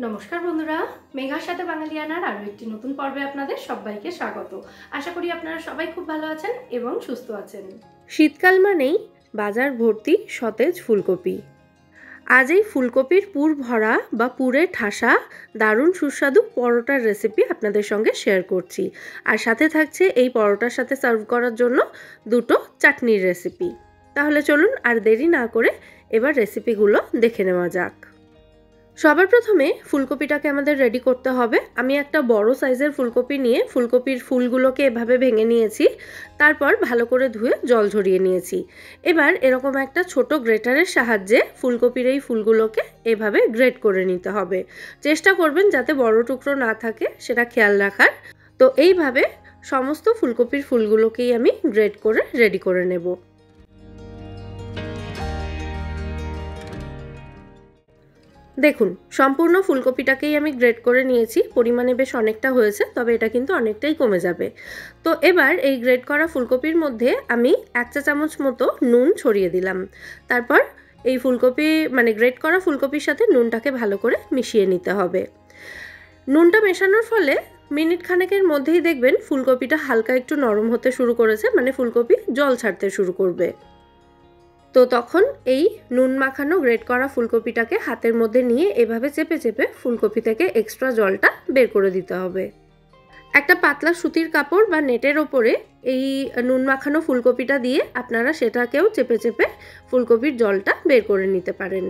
নমস্কার বন্ধুরা, মেঘার সাথে বাঙালিয়ানার আরও একটি নতুন পর্বে আপনাদের সবাইকে স্বাগত। আশা করি আপনারা সবাই খুব ভালো আছেন এবং সুস্থ আছেন। শীতকাল মানেই বাজার ভর্তি সতেজ ফুলকপি। আজ এই ফুলকপির পুর ভরা বা পুরে ঠাসা দারুণ সুস্বাদু পরোটার রেসিপি আপনাদের সঙ্গে শেয়ার করছি। আর সাথে থাকছে এই পরোটার সাথে সার্ভ করার জন্য দুটো চাটনির রেসিপি। তাহলে চলুন আর দেরি না করে এবার রেসিপিগুলো দেখে নেওয়া যাক। সবার প্রথমে ফুলকপিটাকে আমাদের রেডি করতে হবে। আমি একটা বড় সাইজের ফুলকপি নিয়ে ফুলকপির ফুলগুলোকে এভাবে ভেঙে নিয়েছি, তারপর ভালো করে ধুয়ে জল ঝরিয়ে নিয়েছি। এবার এরকম একটা ছোট গ্রেটারের সাহায্যে ফুলকপির এই ফুলগুলোকে এভাবে গ্রেট করে নিতে হবে। চেষ্টা করবেন যাতে বড় টুকরো না থাকে, সেটা খেয়াল রাখার। তো এইভাবে সমস্ত ফুলকপির ফুলগুলোকেই আমি গ্রেট করে রেডি করে নেব। দেখুন, সম্পূর্ণ ফুলকপিটাকেই আমি গ্রেট করে নিয়েছি। পরিমাণে বেশ অনেকটা হয়েছে, তবে এটা কিন্তু অনেকটাই কমে যাবে। তো এবার এই গ্রেট করা ফুলকপির মধ্যে আমি 1 চা চামচ মতো নুন ছড়িয়ে দিলাম। তারপর এই ফুলকপি গ্রেট করা ফুলকপির সাথে নুনটাকে ভালো করে মিশিয়ে নিতে হবে। নুনটা মেশানোর ফলে মিনিট খানেকের মধ্যেই দেখবেন ফুলকপিটা হালকা একটু নরম হতে শুরু করেছে, ফুলকপি জল ছাড়তে শুরু করবে। তো তখন এই নুন মাখানো গ্রেট করা ফুলকপিটাকে হাতের মধ্যে নিয়ে এভাবে চেপে চেপে ফুলকপি থেকে এক্সট্রা জলটা বের করে দিতে হবে। একটা পাতলা সুতির কাপড় বা নেটের ওপরে এই নুন মাখানো ফুলকপিটা দিয়ে আপনারা সেটাকেও চেপে চেপে ফুলকপির জলটা বের করে নিতে পারেন।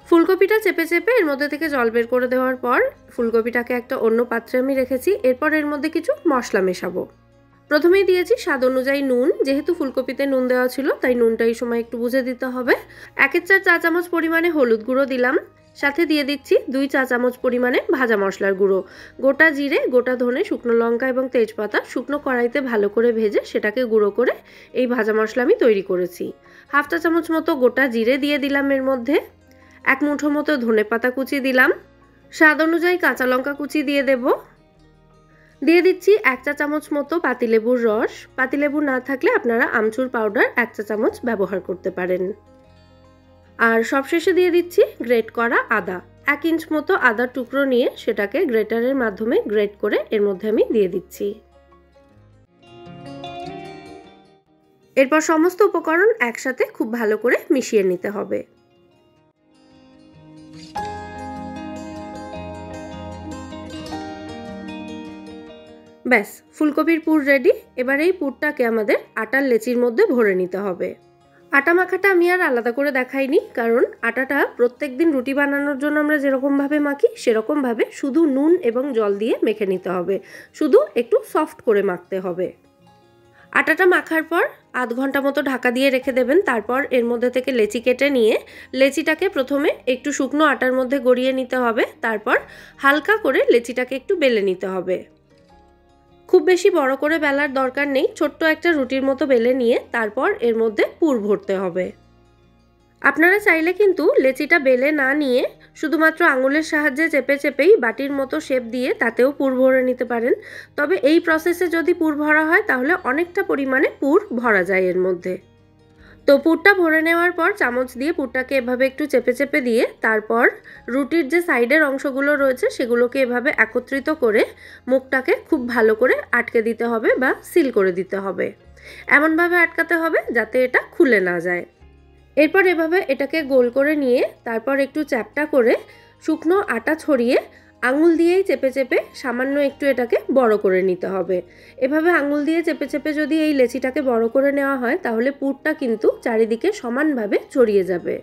ফুলকপিটা চেপে চেপে এর মধ্যে থেকে জল বের করে দেওয়ার পর ফুলকপিটাকে একটা অন্য পাত্রে আমি রেখেছি। এরপর এর মধ্যে কিছু মশলা মেশাবো। প্রথমেই দিয়েছি স্বাদ অনুযায়ী নুন। যেহেতু ফুলকপিতে নুন দেওয়া ছিল তাই নুনটা এই সময় একটু বুঝে দিতে হবে। 1/4 চা চামচ পরিমাণে হলুদ গুঁড়ো দিলাম। সাথে দিয়ে দিচ্ছি 2 চা চামচ পরিমাণে ভাজা মশলার গুঁড়ো। গোটা জিরে, গোটা ধনে, শুকনো লঙ্কা এবং তেজপাতা শুকনো কড়াইতে ভালো করে ভেজে সেটাকে গুঁড়ো করে এই ভাজা মশলা আমি তৈরি করেছি। 1/2 চা চামচ মতো গোটা জিরে দিয়ে দিলাম এর মধ্যে। 1 মুঠো মতো ধনেপাতা কুচি দিলাম। স্বাদ অনুযায়ী কাঁচা লঙ্কা কুচি দিয়ে দেব। দিয়ে দিচ্ছি 1 চা চামচ মতো পাতিলেবুর রস। পাতিলেবু না থাকলে আপনারা আমচুর পাউডার 1 চা চামচ ব্যবহার করতে পারেন। আর সবশেষে দিয়ে দিচ্ছি গ্রেট করা আদা। 1 ইঞ্চ মতো আদার টুকরো নিয়ে সেটাকে গ্রেটারের মাধ্যমে গ্রেট করে এর মধ্যে আমি দিয়ে দিচ্ছি। এরপর সমস্ত উপকরণ একসাথে খুব ভালো করে মিশিয়ে নিতে হবে। ব্যাস, ফুলকপির পুর রেডি। এবার এই পুরটাকে আমাদের আটার লেচির মধ্যে ভরে নিতে হবে। আটা মাখাটা আমি আর আলাদা করে দেখাইনি, কারণ আটাটা প্রত্যেকদিন রুটি বানানোর জন্য আমরা যেরকমভাবে মাখি সেরকমভাবে শুধু নুন এবং জল দিয়ে মেখে নিতে হবে। শুধু একটু সফট করে মাখতে হবে। আটাটা মাখার পর আধ ঘন্টা মতো ঢাকা দিয়ে রেখে দেবেন। তারপর এর মধ্যে থেকে লেচি কেটে নিয়ে লেচিটাকে প্রথমে একটু শুকনো আটার মধ্যে গড়িয়ে নিতে হবে। তারপর হালকা করে লেচিটাকে একটু বেলে নিতে হবে। খুব বেশি বড় করে বেলার দরকার নেই, ছোট্ট একটা রুটির মতো বেলে নিয়ে তারপর এর মধ্যে পুর ভরতে হবে। আপনারা চাইলে কিন্তু লেচিটা বেলে না নিয়ে শুধুমাত্র আঙুলের সাহায্যে চেপে চেপেই বাটির মতো শেপ দিয়ে তাতেও পুর ভরে নিতে পারেন। তবে এই প্রসেসে যদি পুর ভরা হয় তাহলে অনেকটা পরিমাণে পুর ভরা যায় এর মধ্যে। তো পুরটা ভরে নেওয়ার পর চামচ দিয়ে পুরটাকে এভাবে একটু চেপে চেপে দিয়ে তারপর রুটির যে সাইডের অংশগুলো রয়েছে সেগুলোকে এভাবে একত্রিত করে মুখটাকে খুব ভালো করে আটকে দিতে হবে বা সিল করে দিতে হবে। এমনভাবে আটকাতে হবে যাতে এটা খুলে না যায়। এরপর এভাবে এটাকে গোল করে নিয়ে তারপর একটু চ্যাপটা করে শুকনো আটা ছড়িয়ে আঙুল দিয়েই চেপে চেপে সামান্য একটু এটাকে বড় করে নিতে হবে। এভাবে আঙুল দিয়ে চেপে চেপে যদি এই লেচিটাকে বড় করে নেওয়া হয় তাহলে পুরটা কিন্তু চারিদিকে সমানভাবে ছড়িয়ে যাবে।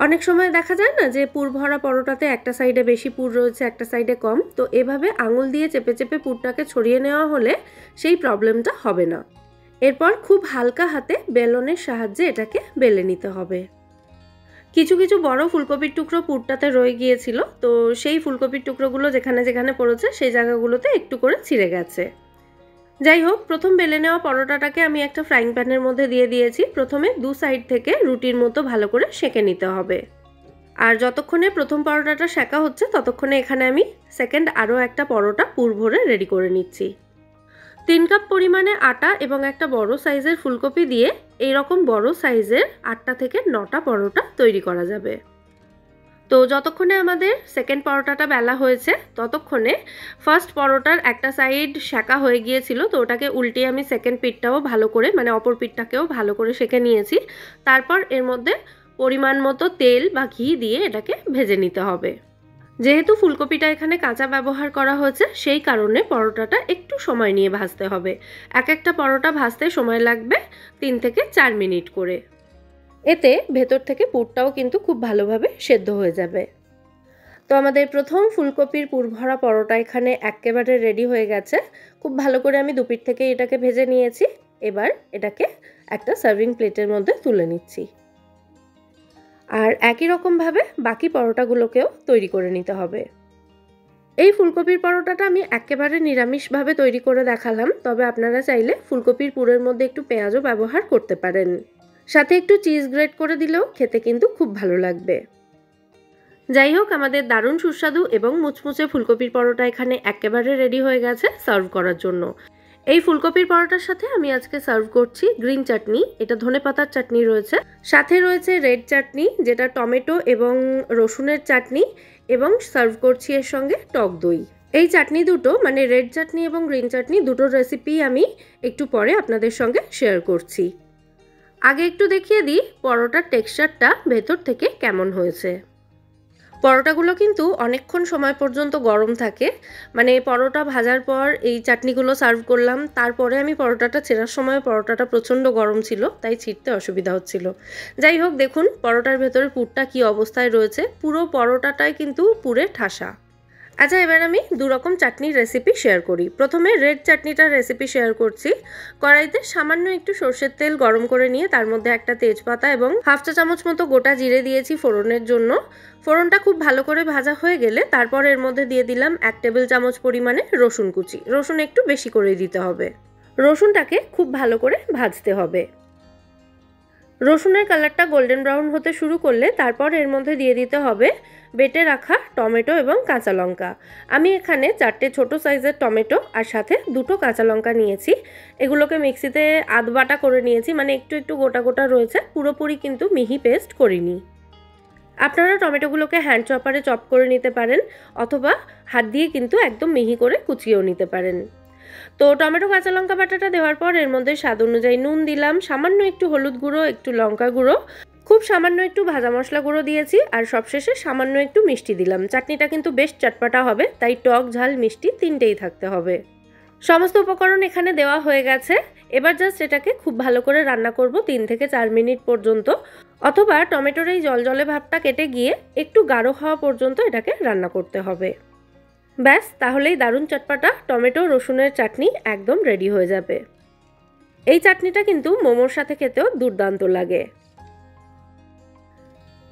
অনেক সময় দেখা যায় না যে পুর ভরা পরোটাতে একটা সাইডে বেশি পুর রয়েছে, একটা সাইডে কম। তো এভাবে আঙুল দিয়ে চেপে চেপে পুরটাকে ছড়িয়ে নেওয়া হলে সেই প্রবলেমটা হবে না। এরপর খুব হালকা হাতে বেলনের সাহায্যে এটাকে বেলে নিতে হবে। কিছু কিছু বড় ফুলকপির টুকরো পুরটাতে রয়ে গিয়েছিল, তো সেই ফুলকপির টুকরোগুলো যেখানে যেখানে পড়েছে সেই জায়গাগুলোতে একটু করে ছিঁড়ে গেছে। যাই হোক, প্রথম বেলে নেওয়া পরোটাটাকে আমি একটা ফ্রাইং প্যানের মধ্যে দিয়ে দিয়েছি। প্রথমে 2 সাইড থেকে রুটির মতো ভালো করে সেঁকে নিতে হবে। আর যতক্ষণে প্রথম পরোটাটা সেঁকা হচ্ছে ততক্ষণে এখানে আমি সেকেন্ড আরও একটা পরোটা পুর ভরে রেডি করে নিচ্ছি। 3 কাপ পরিমাণে আটা এবং একটা বড় সাইজের ফুলকপি দিয়ে এইরকম বড় সাইজের 8টা থেকে 9টা পরোটা তৈরি করা যাবে। তো যতক্ষণে আমাদের সেকেন্ড পরোটাটা বেলা হয়েছে ততক্ষণে ফার্স্ট পরোটার একটা সাইড সেঁকা হয়ে গিয়েছিল, তো ওটাকে উল্টিয়ে আমি সেকেন্ড পিঠটাও ভালো করে মানে অপর পিঠটাকেও ভালো করে সেঁকে নিয়েছি। তারপর এর মধ্যে পরিমাণ মতো তেল বা ঘি দিয়ে এটাকে ভেজে নিতে হবে। যেহেতু ফুলকপিটা এখানে কাঁচা ব্যবহার করা হয়েছে সেই কারণে পরোটাটা একটু সময় নিয়ে ভাজতে হবে। এক একটা পরোটা ভাজতে সময় লাগবে 3 থেকে 4 মিনিট করে। এতে ভেতর থেকে পুরটাও কিন্তু খুব ভালোভাবে সেদ্ধ হয়ে যাবে। তো আমাদের প্রথম ফুলকপির পুর ভরা পরোটা এখানে একেবারে রেডি হয়ে গেছে। খুব ভালো করে আমি দুপিঠ থেকে এটাকে ভেজে নিয়েছি। এবার এটাকে একটা সার্ভিং প্লেটের মধ্যে তুলে নিচ্ছি। আর একই রকমভাবে বাকি পরোটাগুলোকেও তৈরি করে নিতে হবে। এই ফুলকপির পরোটাটা আমি একেবারে নিরামিষভাবে তৈরি করে দেখালাম, তবে আপনারা চাইলে ফুলকপির পুরের মধ্যে একটু পেঁয়াজও ব্যবহার করতে পারেন। সাথে একটু চিজ গ্রেট করে দিলেও খেতে কিন্তু খুব ভালো লাগবে। যাই হোক, আমাদের দারুণ সুস্বাদু এবং মুচমুচে ফুলকপির পরোটা এখানে একেবারে রেডি হয়ে গেছে সার্ভ করার জন্য। এই ফুলকপির পরোটার সাথে আমি আজকে সার্ভ করছি গ্রিন চাটনি। এটা ধনেপাতার চাটনি রয়েছে, সাথে রয়েছে রেড চাটনি যেটা টমেটো এবং রসুনের চাটনি, এবং সার্ভ করছি এর সঙ্গে টক দই। এই চাটনি দুটো মানে রেড চাটনি এবং গ্রিন চাটনি দুটোর রেসিপি আমি একটু পরে আপনাদের সঙ্গে শেয়ার করছি। আগে একটু দেখিয়ে দিই পরোটার টেক্সচারটা ভেতর থেকে কেমন হয়েছে। পরোটাগুলো কিন্তু অনেকক্ষণ সময় পর্যন্ত গরম থাকে, মানে পরোটা ভাজার পর এই চাটনিগুলো সার্ভ করলাম, তারপরে আমি পরোটাটা ছেঁড়ার সময় পরোটাটা প্রচণ্ড গরম ছিল, তাই ছিঁড়তে অসুবিধা হচ্ছিল। যাই হোক, দেখুন পরোটার ভেতরে পুরটা কি অবস্থায় রয়েছে, পুরো পরোটাটাই কিন্তু পুরে ঠাসা। আচ্ছা, এবার আমি দুরকম চাটনির রেসিপি শেয়ার করি। প্রথমে রেড চাটনিটার রেসিপি শেয়ার করছি। কড়াইতে সামান্য একটু সর্ষের তেল গরম করে নিয়ে তার মধ্যে একটা তেজপাতা এবং 1/2 চা চামচ মতো গোটা জিরে দিয়েছি ফোড়নের জন্য। ফোড়নটা খুব ভালো করে ভাজা হয়ে গেলে তারপর এর মধ্যে দিয়ে দিলাম 1 টেবিল চামচ পরিমাণে রসুন কুচি। রসুন একটু বেশি করে দিতে হবে। রসুনটাকে খুব ভালো করে ভাজতে হবে। রসুনের কালারটা গোল্ডেন ব্রাউন হতে শুরু করলে তারপর এর মধ্যে দিয়ে দিতে হবে বেটে রাখা টমেটো এবং কাঁচা লঙ্কা। আমি এখানে 4টে ছোট সাইজের টমেটো আর সাথে 2টো কাঁচা লঙ্কা নিয়েছি। এগুলোকে মিক্সিতে আধবাটা করে নিয়েছি, মানে একটু একটু গোটা গোটা রয়েছে, পুরোপুরি কিন্তু মিহি পেস্ট করিনি। আপনারা টমেটোগুলোকে হ্যান্ড চপারে চপ করে নিতে পারেন অথবা হাত দিয়ে কিন্তু একদম মিহি করে কুচিয়েও নিতে পারেন। তো টমেটো কাঁচা লঙ্কা বাটাটা দেওয়ার পর এর মধ্যে স্বাদ অনুযায়ী নুন দিলাম, সামান্য একটু হলুদ গুঁড়ো, একটু লঙ্কা গুঁড়ো, খুব সামান্য একটু ভাজা মশলা গুঁড়ো দিয়েছি, আর সবশেষে সামান্য একটু মিষ্টি দিলাম। চাটনিটা কিন্তু বেশ চটপাটা হবে, তাই টক ঝাল মিষ্টি তিনটেই থাকতে হবে। সমস্ত উপকরণ এখানে দেওয়া হয়ে গেছে। এবার জাস্ট এটাকে খুব ভালো করে রান্না করব 3 থেকে 4 মিনিট পর্যন্ত, অথবা টমেটোর এই জলজলে ভাবটা কেটে গিয়ে একটু গাঢ় হওয়া পর্যন্ত এটাকে রান্না করতে হবে। ব্যাস, তাহলেই দারুণ চটপাটা টমেটো রসুনের চাটনি একদম রেডি হয়ে যাবে। এই চাটনিটা কিন্তু মোমোর সাথে খেতেও দুর্দান্ত লাগে।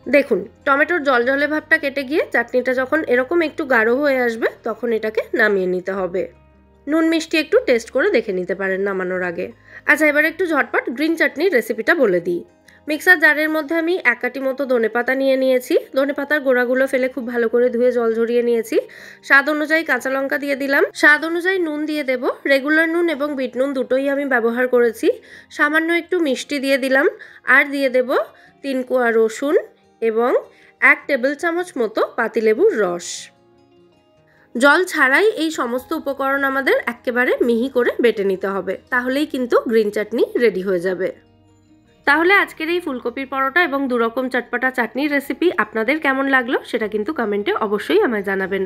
দেখুন টমেটোর জলজলে ভাবটা কেটে গিয়ে চাটনিটা যখন এরকম একটু গাঢ় হয়ে আসবে তখন এটাকে নামিয়ে নিতে হবে। নুন মিষ্টি একটু টেস্ট করে দেখে নিতে পারেন নামানোর আগে। আচ্ছা, এবার একটু ঝটপট গ্রিন চাটনির রেসিপিটা বলে দিই। মিক্সার জারের মধ্যে আমি 1 কাঠি মতো ধনেপাতা নিয়ে নিয়েছি। ধনেপাতার গোড়াগুলো ফেলে খুব ভালো করে ধুয়ে জল ঝরিয়ে নিয়েছি। স্বাদ অনুযায়ী কাঁচা লঙ্কা দিয়ে দিলাম, স্বাদ অনুযায়ী নুন দিয়ে দেব। রেগুলার নুন এবং বিট নুন দুটোই আমি ব্যবহার করেছি। সামান্য একটু মিষ্টি দিয়ে দিলাম, আর দিয়ে দেব 3 কোয়া রসুন এবং 1 টেবিল চামচ মতো পাতিলেবুর রস। জল ছাড়াই এই সমস্ত উপকরণ আমাদের একেবারে মিহি করে বেটে নিতে হবে, তাহলেই কিন্তু গ্রিন চাটনি রেডি হয়ে যাবে। তাহলে আজকের এই ফুলকপির পরোটা এবং দুরকম চটপটা চাটনির রেসিপি আপনাদের কেমন লাগলো সেটা কিন্তু কমেন্টে অবশ্যই আমায় জানাবেন।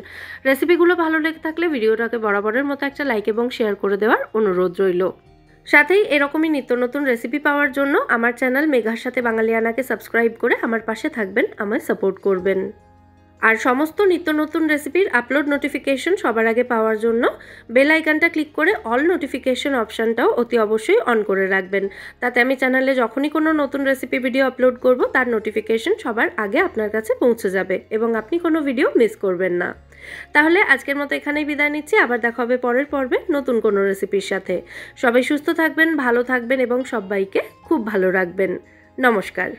রেসিপিগুলো ভালো লেগে থাকলে ভিডিওটাকে বরাবরের মতো একটা লাইক এবং শেয়ার করে দেওয়ার অনুরোধ রইল। সাথেই এরকমই নিত্য নতুন রেসিপি পাওয়ার জন্য আমার চ্যানেল মেঘার সাথে বাঙালিয়ানাকে সাবস্ক্রাইব করে আমার পাশে থাকবেন, আমায় সাপোর্ট করবেন। আর সমস্ত নিত্য নতুন রেসিপির আপলোড নোটিফিকেশন সবার আগে পাওয়ার জন্য বেল আইকনটা ক্লিক করে অল নোটিফিকেশন অপশানটাও অতি অবশ্যই অন করে রাখবেন। তাতে আমি চ্যানেলে যখনই কোনো নতুন রেসিপি ভিডিও আপলোড করব তার নোটিফিকেশন সবার আগে আপনার কাছে পৌঁছে যাবে এবং আপনি কোনো ভিডিও মিস করবেন না। তাহলে আজকের মতো এখানেই বিদায় নিচ্ছি। আবার দেখা হবে পরের পর্বে নতুন কোনো রেসিপির সাথে। সবাই সুস্থ থাকবেন, ভালো থাকবেন এবং সবাইকে খুব ভালো রাখবেন। নমস্কার।